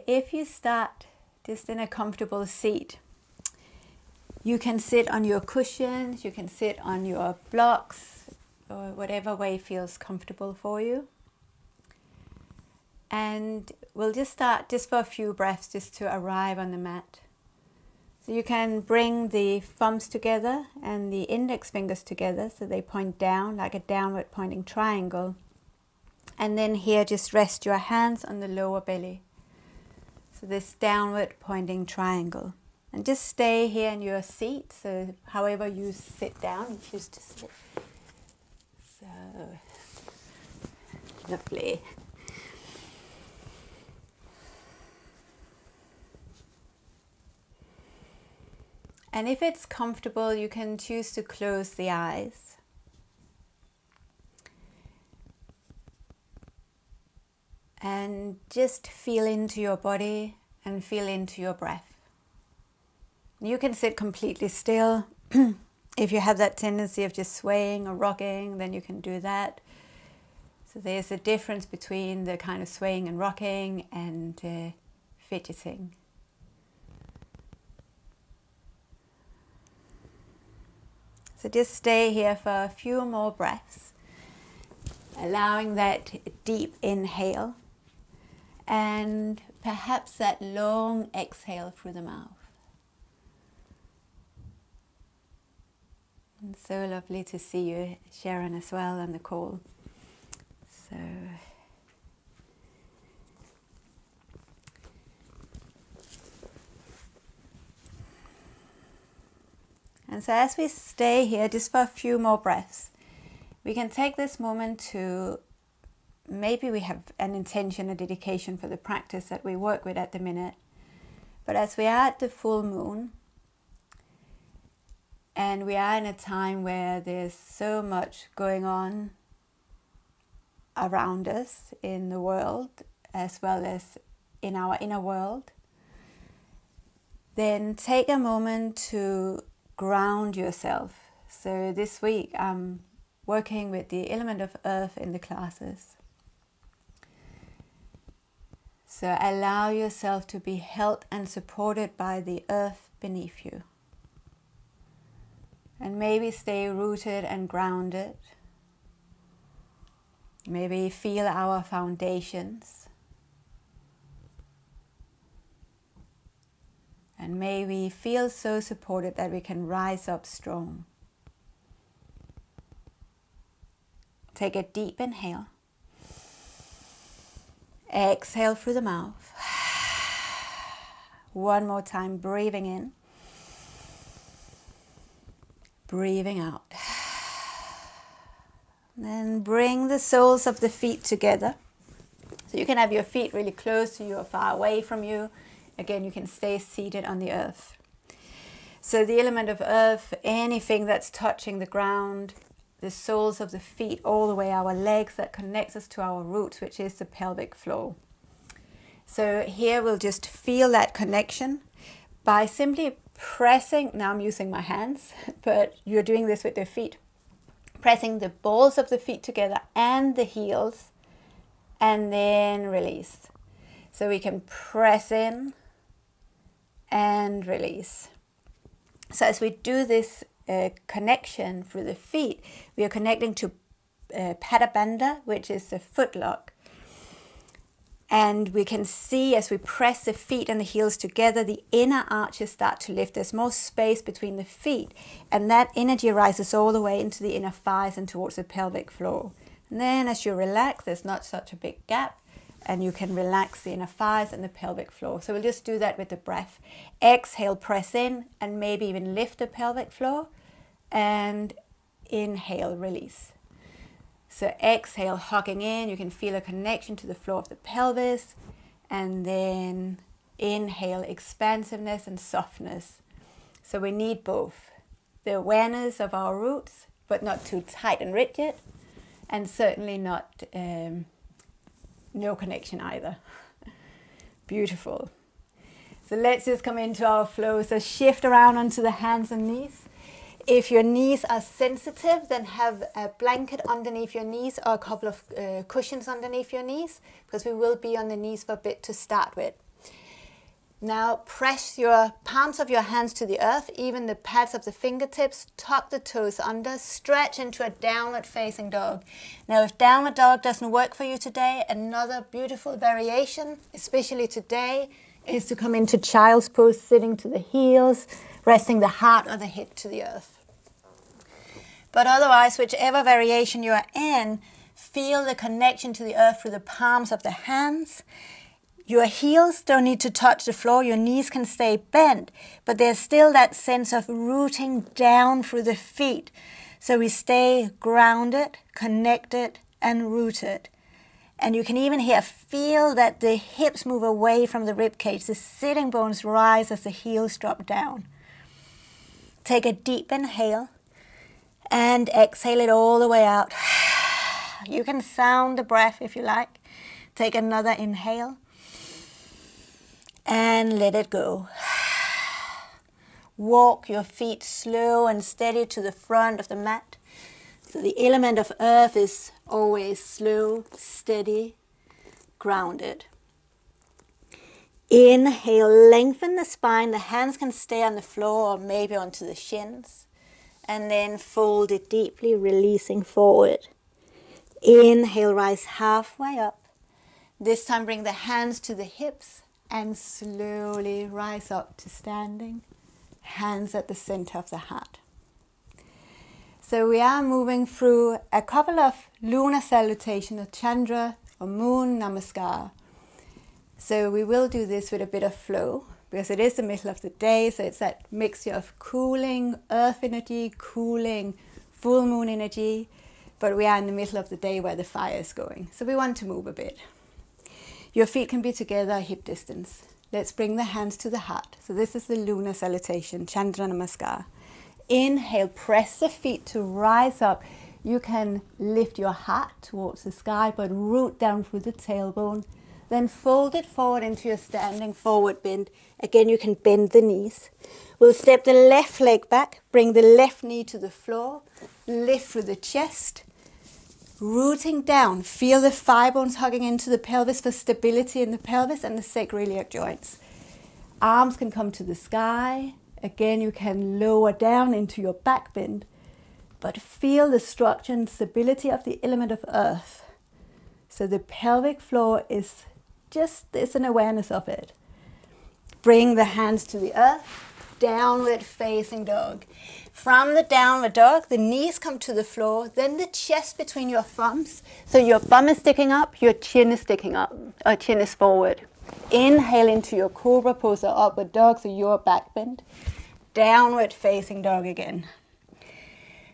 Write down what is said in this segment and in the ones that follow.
if you start just in a comfortable seat, you can sit on your cushions, you can sit on your blocks, or whatever way feels comfortable for you. And we'll just start just for a few breaths just to arrive on the mat. So you can bring the thumbs together and the index fingers together so they point down like a downward pointing triangle. And then here just rest your hands on the lower belly. So this downward pointing triangle. And just stay here in your seat, so however you sit down, you choose to sit. So, lovely. And if it's comfortable, you can choose to close the eyes. And just feel into your body and feel into your breath. You can sit completely still. If you have that tendency of just swaying or rocking, then you can do that. So there's a difference between the kind of swaying and rocking and fidgeting. So just stay here for a few more breaths, allowing that deep inhale and perhaps that long exhale through the mouth. And so lovely to see you, Sharon, as well on the call. So, and so as we stay here just for a few more breaths, we can take this moment to, maybe we have an intention, a dedication for the practice that we work with at the minute. But as we are at the full moon, and we are in a time where there's so much going on around us in the world, as well as in our inner world, then take a moment to ground yourself. So this week I'm working with the element of earth in the classes. So allow yourself to be held and supported by the earth beneath you. And maybe stay rooted and grounded. Maybe feel our foundations. And may we feel so supported that we can rise up strong. Take a deep inhale. Exhale through the mouth. One more time, breathing in. Breathing out. Then bring the soles of the feet together. So you can have your feet really close to you or far away from you. Again, you can stay seated on the earth. So the element of earth, anything that's touching the ground, the soles of the feet, all the way our legs, that connects us to our roots, which is the pelvic floor. So here we'll just feel that connection by simply pressing, now I'm using my hands, but you're doing this with your feet, pressing the balls of the feet together and the heels, and then release. So we can press in and release. So as we do this connection through the feet, we are connecting to Pada Bandha, which is the foot lock. And we can see as we press the feet and the heels together, the inner arches start to lift. There's more space between the feet, and that energy rises all the way into the inner thighs and towards the pelvic floor. And then as you relax, there's not such a big gap, and you can relax the inner thighs and the pelvic floor. So we'll just do that with the breath. Exhale, press in, and maybe even lift the pelvic floor, and inhale, release. So exhale, hugging in, you can feel a connection to the floor of the pelvis, and then inhale, expansiveness and softness. So we need both. The awareness of our roots, but not too tight and rigid, and certainly not no connection either. Beautiful. So let's just come into our flow. So shift around onto the hands and knees. If your knees are sensitive, then have a blanket underneath your knees or a couple of cushions underneath your knees, because we will be on the knees for a bit to start with. Now press your palms of your hands to the earth, even the pads of the fingertips, tuck the toes under, stretch into a downward facing dog. Now if downward dog doesn't work for you today, another beautiful variation, especially today, is to come into child's pose, sitting to the heels, resting the heart or the hip to the earth. But otherwise, whichever variation you are in, feel the connection to the earth through the palms of the hands. Your heels don't need to touch the floor, your knees can stay bent, but there's still that sense of rooting down through the feet. So we stay grounded, connected, and rooted. And you can even feel that the hips move away from the rib cage, the sitting bones rise as the heels drop down. Take a deep inhale and exhale it all the way out. You can sound the breath if you like. Take another inhale. And let it go. Walk your feet slow and steady to the front of the mat. So the element of earth is always slow, steady, grounded. Inhale, lengthen the spine. The hands can stay on the floor or maybe onto the shins. And then fold it deeply, releasing forward. Inhale, rise halfway up. This time bring the hands to the hips. And slowly rise up to standing, hands at the center of the heart. So we are moving through a couple of lunar salutations, or Chandra or Moon Namaskar. So we will do this with a bit of flow, because it is the middle of the day, so it's that mixture of cooling earth energy, cooling full moon energy, but we are in the middle of the day where the fire is going. So we want to move a bit. Your feet can be together hip distance. Let's bring the hands to the heart. So this is the lunar salutation, Chandra Namaskar. Inhale, press the feet to rise up. You can lift your heart towards the sky, but root down through the tailbone. Then fold it forward into your standing forward bend. Again, you can bend the knees. We'll step the left leg back, bring the left knee to the floor, lift through the chest. Rooting down, feel the thigh bones hugging into the pelvis for stability in the pelvis and the sacroiliac joints. Arms can come to the sky. Again, you can lower down into your back bend, but feel the structure and stability of the element of earth. So the pelvic floor is just, there's an awareness of it. Bring the hands to the earth, downward facing dog. From the downward dog, the knees come to the floor, then the chest between your thumbs. So your bum is sticking up, your chin is sticking up, or chin is forward. Inhale into your cobra pose or upward dog, so your back bend. Downward facing dog again.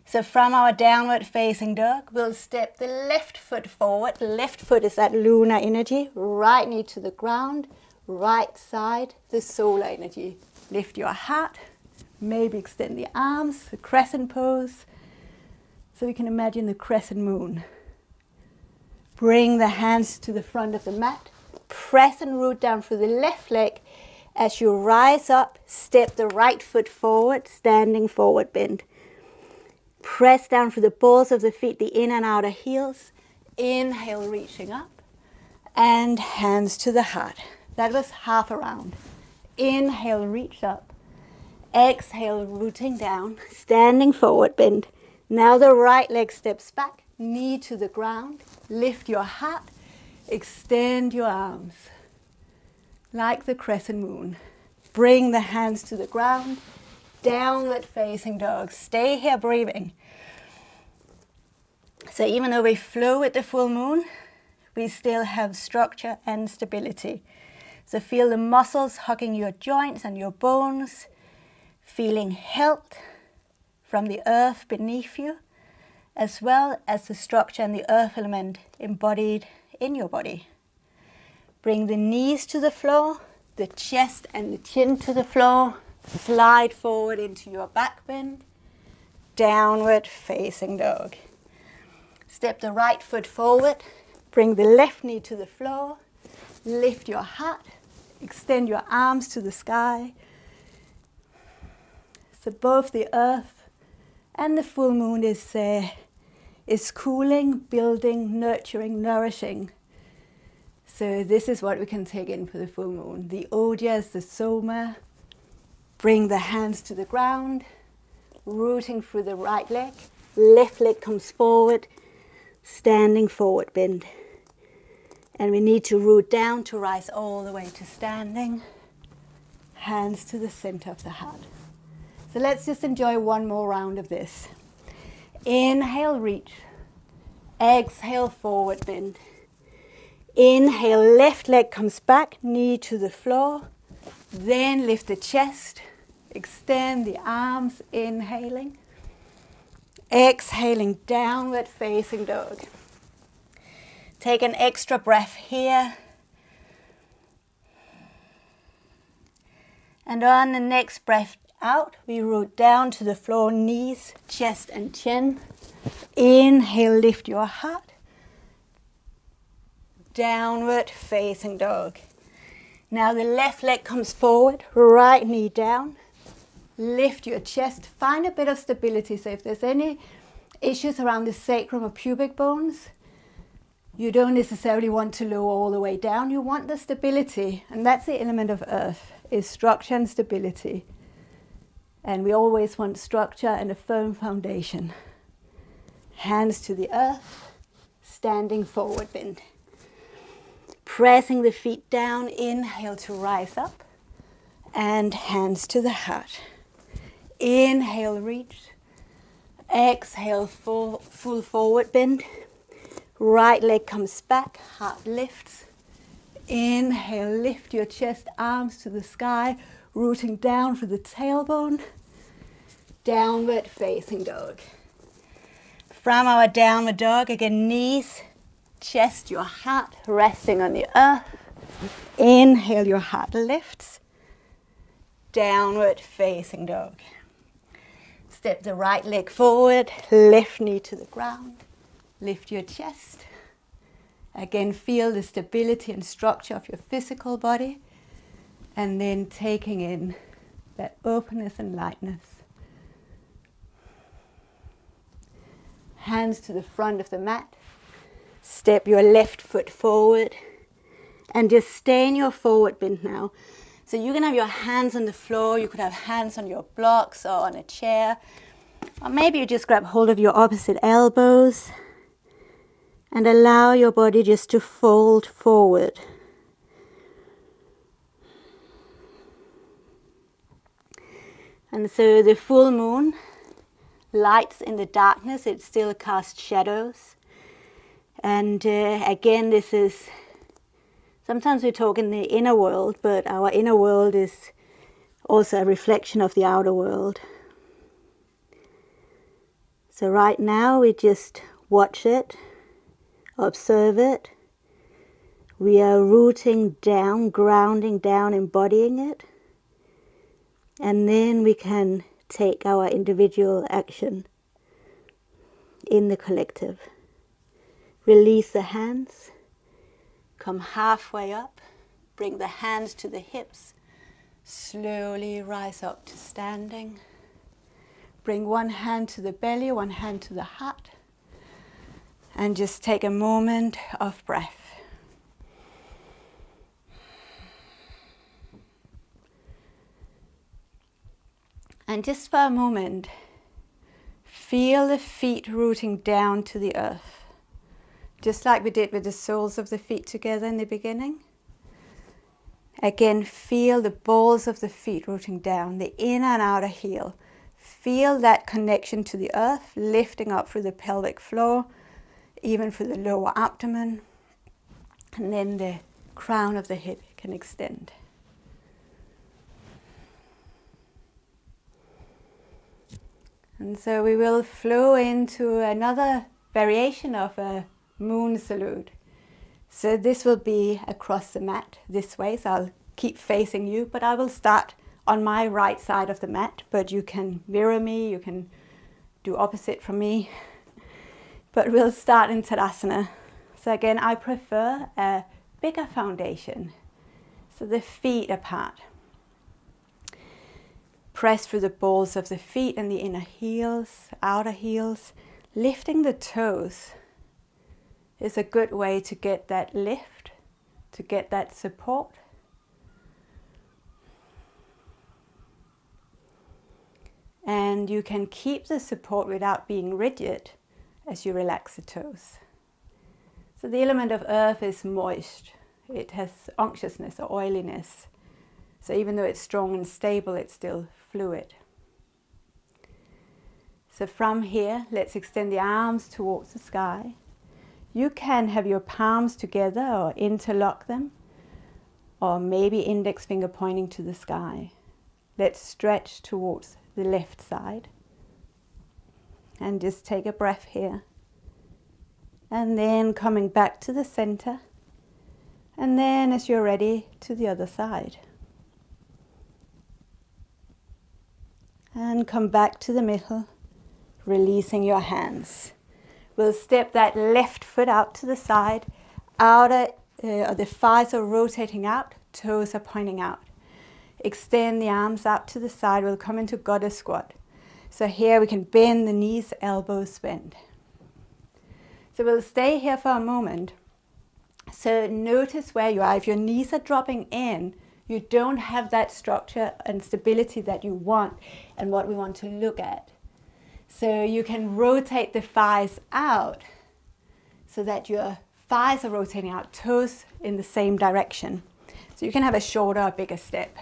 So from our downward facing dog, we'll step the left foot forward. Left foot is that lunar energy. Right knee to the ground, right side, the solar energy. Lift your heart. Maybe extend the arms, the crescent pose. So we can imagine the crescent moon. Bring the hands to the front of the mat. Press and root down through the left leg. As you rise up, step the right foot forward, standing forward bend. Press down through the balls of the feet, the in and outer heels. Inhale, reaching up. And hands to the heart. That was half a round. Inhale, reach up. Exhale, rooting down, standing forward bend. Now the right leg steps back, knee to the ground. Lift your heart, extend your arms. Like the crescent moon. Bring the hands to the ground, downward facing dog. Stay here breathing. So even though we flow with the full moon, we still have structure and stability. So feel the muscles hugging your joints and your bones. Feeling health from the earth beneath you, as well as the structure and the earth element embodied in your body. Bring the knees to the floor, the chest and the chin to the floor. Slide forward into your back bend. Downward facing dog. Step the right foot forward. Bring the left knee to the floor. Lift your heart. Extend your arms to the sky. So both the earth and the full moon is cooling, building, nurturing, nourishing So this is what we can take in for the full moon. The ojas, the soma. Bring the hands to the ground, rooting through the right leg. Left leg comes forward, standing forward bend. And we need to root down to rise all the way to standing. Hands to the center of the heart. So let's just enjoy one more round of this. Inhale, reach. Exhale, forward bend. Inhale, left leg comes back, knee to the floor. Then lift the chest, extend the arms, inhaling. Exhaling, downward facing dog. Take an extra breath here. And on the next breath out, we root down to the floor, knees, chest and chin. Inhale, lift your heart. Downward facing dog. Now the left leg comes forward, right knee down. Lift your chest, find a bit of stability. So if there's any issues around the sacrum or pubic bones, you don't necessarily want to lower all the way down. You want the stability, and that's the element of earth, is structure and stability. And we always want structure and a firm foundation. Hands to the earth, standing forward bend. Pressing the feet down, inhale to rise up, and hands to the heart. Inhale, reach. Exhale, full forward bend. Right leg comes back, heart lifts. Inhale, lift your chest, arms to the sky, rooting down for the tailbone. Downward facing dog. From our downward dog, again, knees, chest, your heart resting on the earth. Inhale, your heart lifts. Downward facing dog. Step the right leg forward, left knee to the ground. Lift your chest. Again, feel the stability and structure of your physical body. And then taking in that openness and lightness. Hands to the front of the mat. Step your left foot forward. And just stay in your forward bend now. So you can have your hands on the floor. You could have hands on your blocks or on a chair. Or maybe you just grab hold of your opposite elbows. And allow your body just to fold forward. And so the full moon lights in the darkness. It still casts shadows. And again, this is, sometimes we talk in the inner world, but our inner world is also a reflection of the outer world. So right now we just watch it, observe it. We are rooting down, grounding down, embodying it. And then we can take our individual action in the collective. Release the hands. Come halfway up. Bring the hands to the hips. Slowly rise up to standing. Bring one hand to the belly, one hand to the heart. And just take a moment of breath. And just for a moment, feel the feet rooting down to the earth. Just like we did with the soles of the feet together in the beginning. Again, feel the balls of the feet rooting down, the inner and outer heel. Feel that connection to the earth, lifting up through the pelvic floor, even through the lower abdomen. And then the crown of the hip can extend. And so we will flow into another variation of a moon salute. So this will be across the mat this way, so I'll keep facing you, but I will start on my right side of the mat, but you can mirror me, you can do opposite from me. But we'll start in Tadasana. So again, I prefer a bigger foundation, so the feet apart. Press through the balls of the feet and the inner heels, outer heels. Lifting the toes is a good way to get that lift to get that support. And you can keep the support without being rigid as you relax the toes. So the element of earth is moist. It has unctuousness or oiliness. So even though it's strong and stable, it's still fluid. So from here, let's extend the arms towards the sky. You can have your palms together or interlock them, or maybe index finger pointing to the sky. Let's stretch towards the left side. And just take a breath here. And then coming back to the center. And then as you're ready, to the other side. And come back to the middle, releasing your hands. We'll step that left foot out to the side. The thighs are rotating out, toes are pointing out. Extend the arms out to the side. We'll come into goddess squat. So here we can bend the knees, elbows bend. So we'll stay here for a moment. So notice where you are. If your knees are dropping in, you don't have that structure and stability that you want and what we want to look at. So you can rotate the thighs out so that your thighs are rotating out, toes in the same direction. So you can have a shorter or bigger step.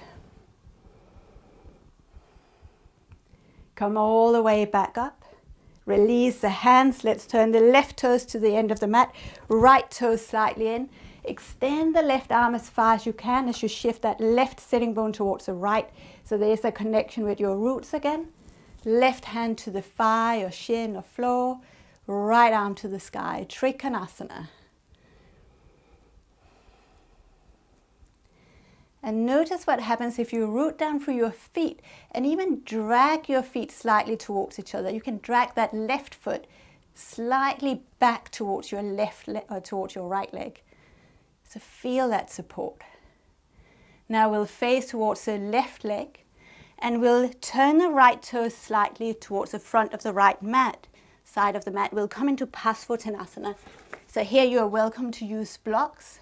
Come all the way back up. Release the hands. Let's turn the left toes to the end of the mat. Right toes slightly in. Extend the left arm as far as you can as you shift that left sitting bone towards the right. So there's a connection with your roots again. Left hand to the thigh or shin or floor. Right arm to the sky. Trikonasana. And notice what happens if you root down through your feet and even drag your feet slightly towards each other. You can drag that left foot slightly back towards your left leg or towards your right leg. So feel that support. Now we'll face towards the left leg and we'll turn the right toes slightly towards the front of the right side of the mat. We'll come into Pasvottanasana. So here you are welcome to use blocks.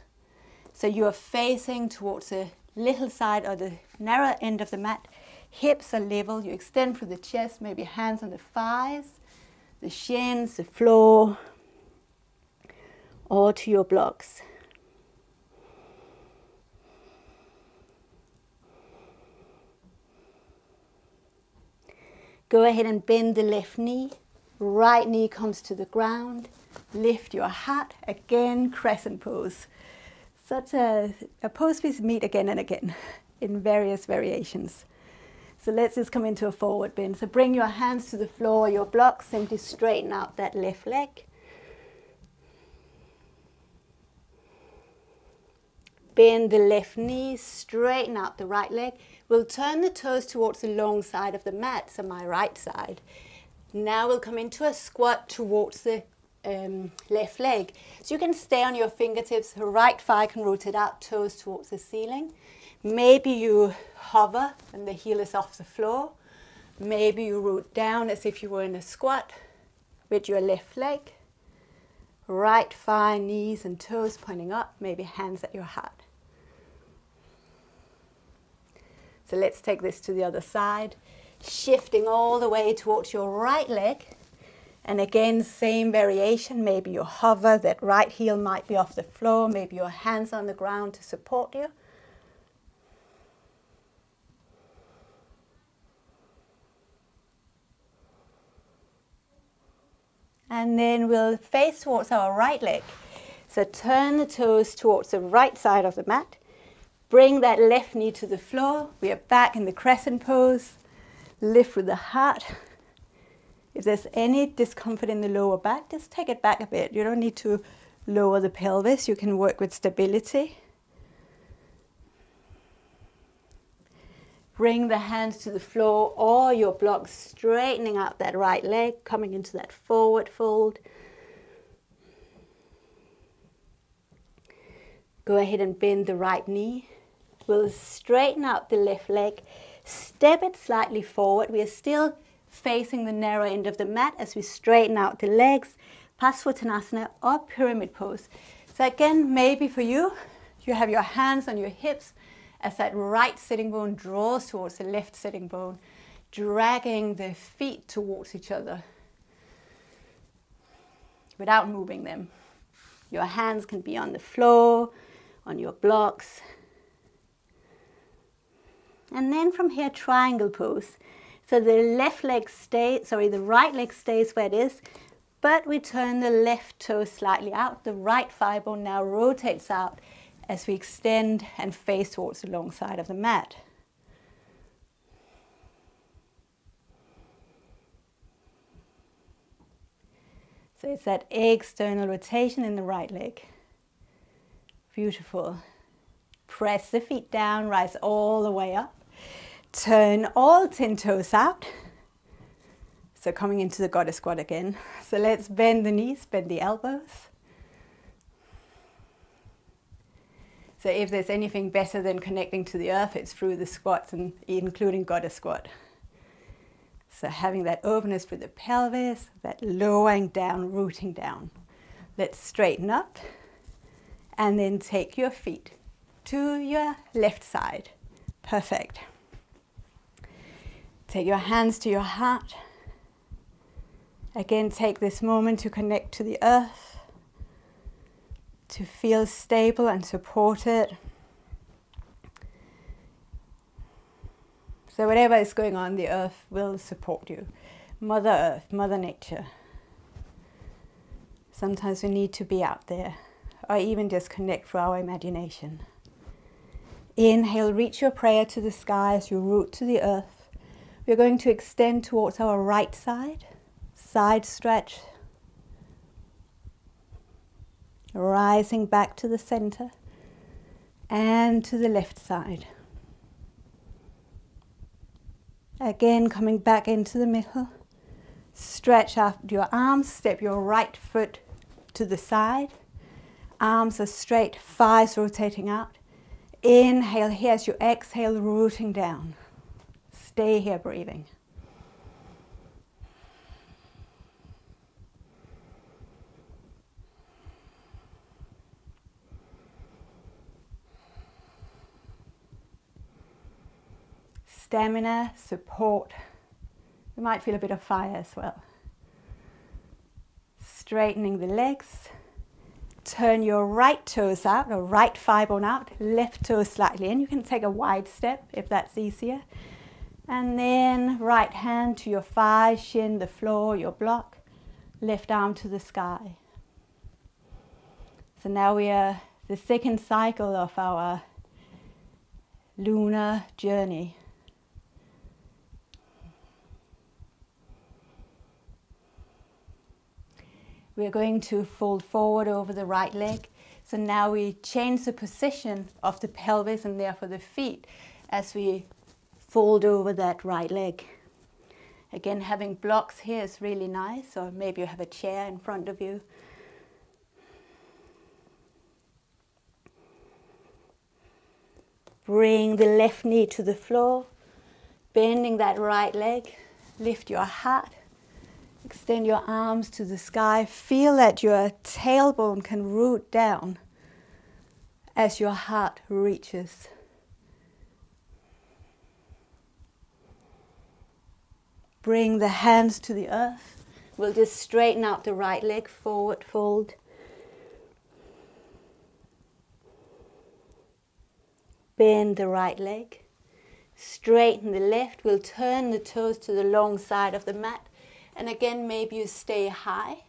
So you are facing towards the little side or the narrow end of the mat. Hips are level. You extend through the chest, maybe hands on the thighs, the shins, the floor, or to your blocks. Go ahead and bend the left knee. Right knee comes to the ground. Lift your heart. Again, crescent pose. Such a pose we meet again and again in various variations. So let's just come into a forward bend. So bring your hands to the floor, your blocks, simply straighten out that left leg. Bend the left knee, straighten out the right leg. We'll turn the toes towards the long side of the mat, so my right side. Now we'll come into a squat towards the left leg. So you can stay on your fingertips, right thigh can rotate out, toes towards the ceiling. Maybe you hover and the heel is off the floor. Maybe you root down as if you were in a squat with your left leg. Right thigh, knees and toes pointing up, maybe hands at your heart. So let's take this to the other side, shifting all the way towards your right leg. And again, same variation. Maybe you hover, that right heel might be off the floor, maybe your hands on the ground to support you. And then we'll face towards our right leg. So turn the toes towards the right side of the mat. Bring that left knee to the floor. We are back in the crescent pose. Lift with the heart. If there's any discomfort in the lower back, just take it back a bit. You don't need to lower the pelvis. You can work with stability. Bring the hands to the floor or your blocks, straightening out that right leg, coming into that forward fold. Go ahead and bend the right knee. We'll straighten out the left leg, step it slightly forward. We are still facing the narrow end of the mat as we straighten out the legs, Pasvottanasana or pyramid pose. So again, maybe for you, You have your hands on your hips as that right sitting bone draws towards the left sitting bone, dragging the feet towards each other without moving them. Your hands can be on the floor, on your blocks. And then from here, triangle pose. So the left leg stays, the right leg stays where it is, but we turn the left toe slightly out. The right thigh bone now rotates out as we extend and face towards the long side of the mat. So it's that external rotation in the right leg. Beautiful. Press the feet down, rise all the way up. Turn all 10 toes out. So coming into the goddess squat again. So let's bend the knees, bend the elbows. So if there's anything better than connecting to the earth, it's through the squats, and including goddess squat. So having that openness through the pelvis, that lowering down, rooting down. Let's straighten up and then take your feet to your left side. Perfect. Take your hands to your heart. Again, take this moment to connect to the earth, to feel stable and supported. So whatever is going on, the earth will support you. Mother Earth, Mother Nature. Sometimes we need to be out there, or even just connect through our imagination. Inhale, reach your prayer to the sky as you root to the earth. We're going to extend towards our right side, side stretch. Rising back to the center and to the left side. Again, coming back into the middle. Stretch out your arms, step your right foot to the side. Arms are straight, thighs rotating out. Inhale here as you exhale, rooting down. Stay here breathing. Stamina, support. You might feel a bit of fire as well. Straightening the legs. Turn your right toes out, or right thigh bone out, left toe slightly in. You can take a wide step if that's easier. And then right hand to your thigh, shin, the floor, your block. Left arm to the sky. So now we are the second cycle of our lunar journey. We're going to fold forward over the right leg. So now we change the position of the pelvis and therefore the feet as we fold over that right leg. Again, having blocks here is really nice, or maybe you have a chair in front of you. Bring the left knee to the floor, bending that right leg, lift your heart. Extend your arms to the sky. Feel that your tailbone can root down as your heart reaches. Bring the hands to the earth. We'll just straighten out the right leg, forward fold. Bend the right leg. Straighten the left. We'll turn the toes to the long side of the mat. And again, maybe you stay high.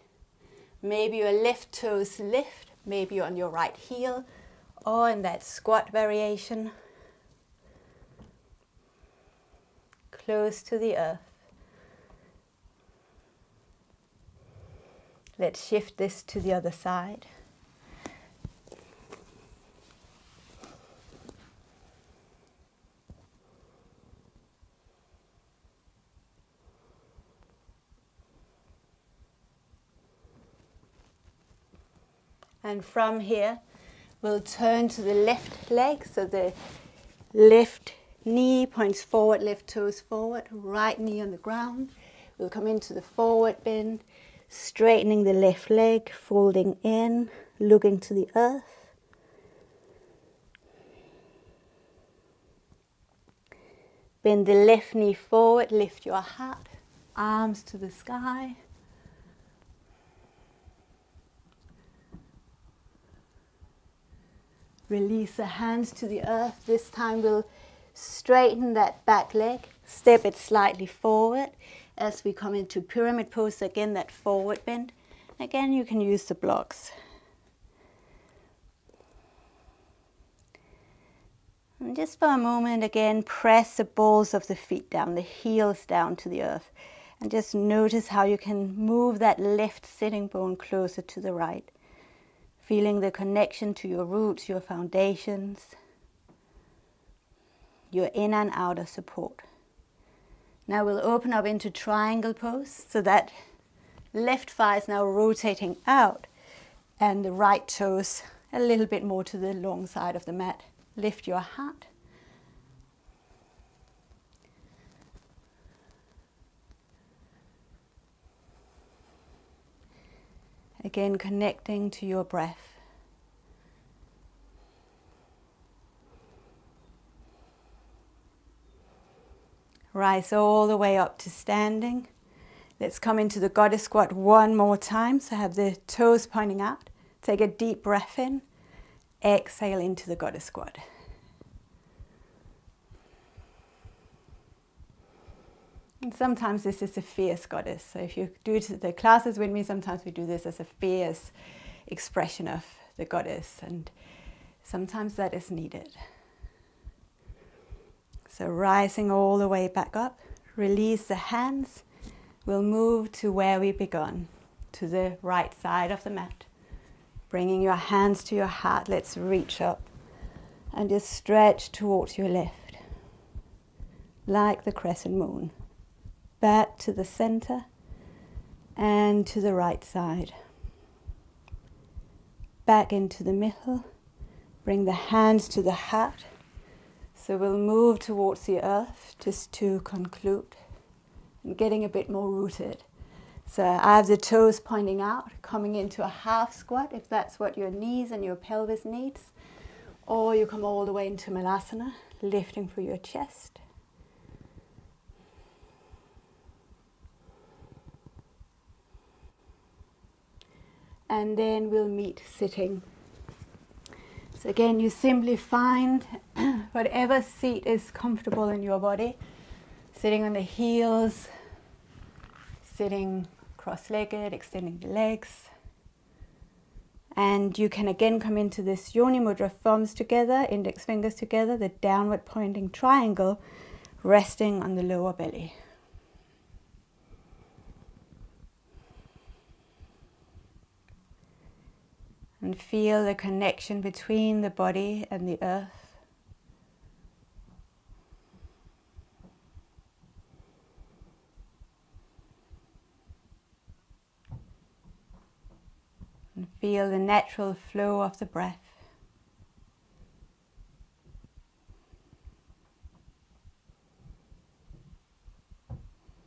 Maybe your left toes lift. Maybe you're on your right heel, or in that squat variation. Close to the earth. Let's shift this to the other side. And from here, we'll turn to the left leg. So the left knee points forward, left toes forward, right knee on the ground. We'll come into the forward bend, straightening the left leg, folding in, looking to the earth. Bend the left knee forward, lift your heart, arms to the sky. Release the hands to the earth. This time we'll straighten that back leg, step it slightly forward as we come into pyramid pose. Again, that forward bend. Again, you can use the blocks. And just for a moment, again, press the balls of the feet down, the heels down to the earth. And just notice how you can move that left sitting bone closer to the right. Feeling the connection to your roots, your foundations, your inner and outer support. Now we'll open up into triangle pose, so that left thigh is now rotating out and the right toes a little bit more to the long side of the mat. Lift your heart. Again, connecting to your breath. Rise all the way up to standing. Let's come into the goddess squat one more time. So have the toes pointing out. Take a deep breath in. Exhale into the goddess squat. And sometimes this is a fierce goddess. So if you do the classes with me, sometimes we do this as a fierce expression of the goddess. And sometimes that is needed. So rising all the way back up. Release the hands. We'll move to where we began, to the right side of the mat. Bringing your hands to your heart, let's reach up and just stretch towards your left, like the crescent moon. Back to the center and to the right side. Back into the middle, bring the hands to the heart. So we'll move towards the earth just to conclude and getting a bit more rooted. So I have the toes pointing out, coming into a half squat if that's what your knees and your pelvis needs. Or you come all the way into Malasana, lifting through your chest. And then we'll meet sitting. So again, you simply find whatever seat is comfortable in your body. Sitting on the heels, sitting cross-legged, extending the legs. And you can again come into this Yoni Mudra, thumbs together, index fingers together, the downward pointing triangle, resting on the lower belly. And feel the connection between the body and the earth. And feel the natural flow of the breath.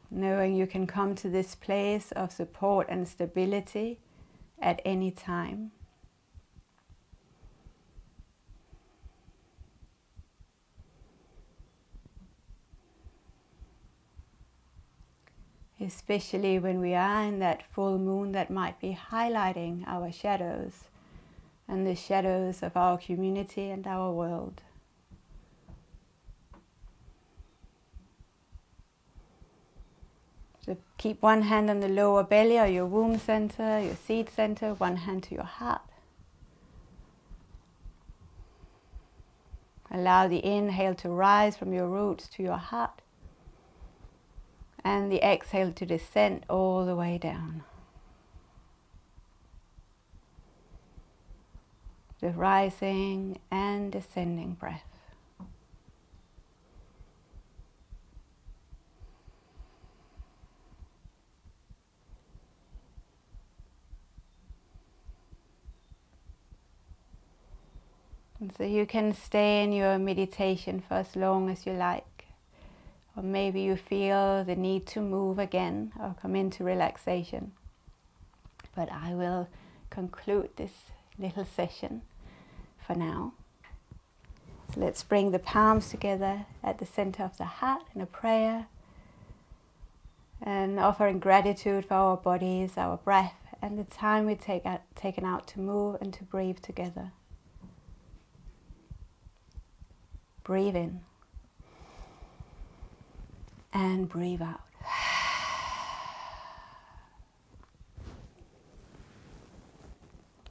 Knowing you can come to this place of support and stability at any time. Especially when we are in that full moon that might be highlighting our shadows and the shadows of our community and our world. So keep one hand on the lower belly or your womb center, your seed center, one hand to your heart. Allow the inhale to rise from your roots to your heart. And the exhale to descend all the way down. The rising and descending breath. And so you can stay in your meditation for as long as you like. Or maybe you feel the need to move again or come into relaxation. But I will conclude this little session for now. Let's bring the palms together at the center of the heart in a prayer, and offering gratitude for our bodies, our breath, and the time we've taken out to move and to breathe together. Breathe in and breathe out.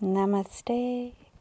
Namaste.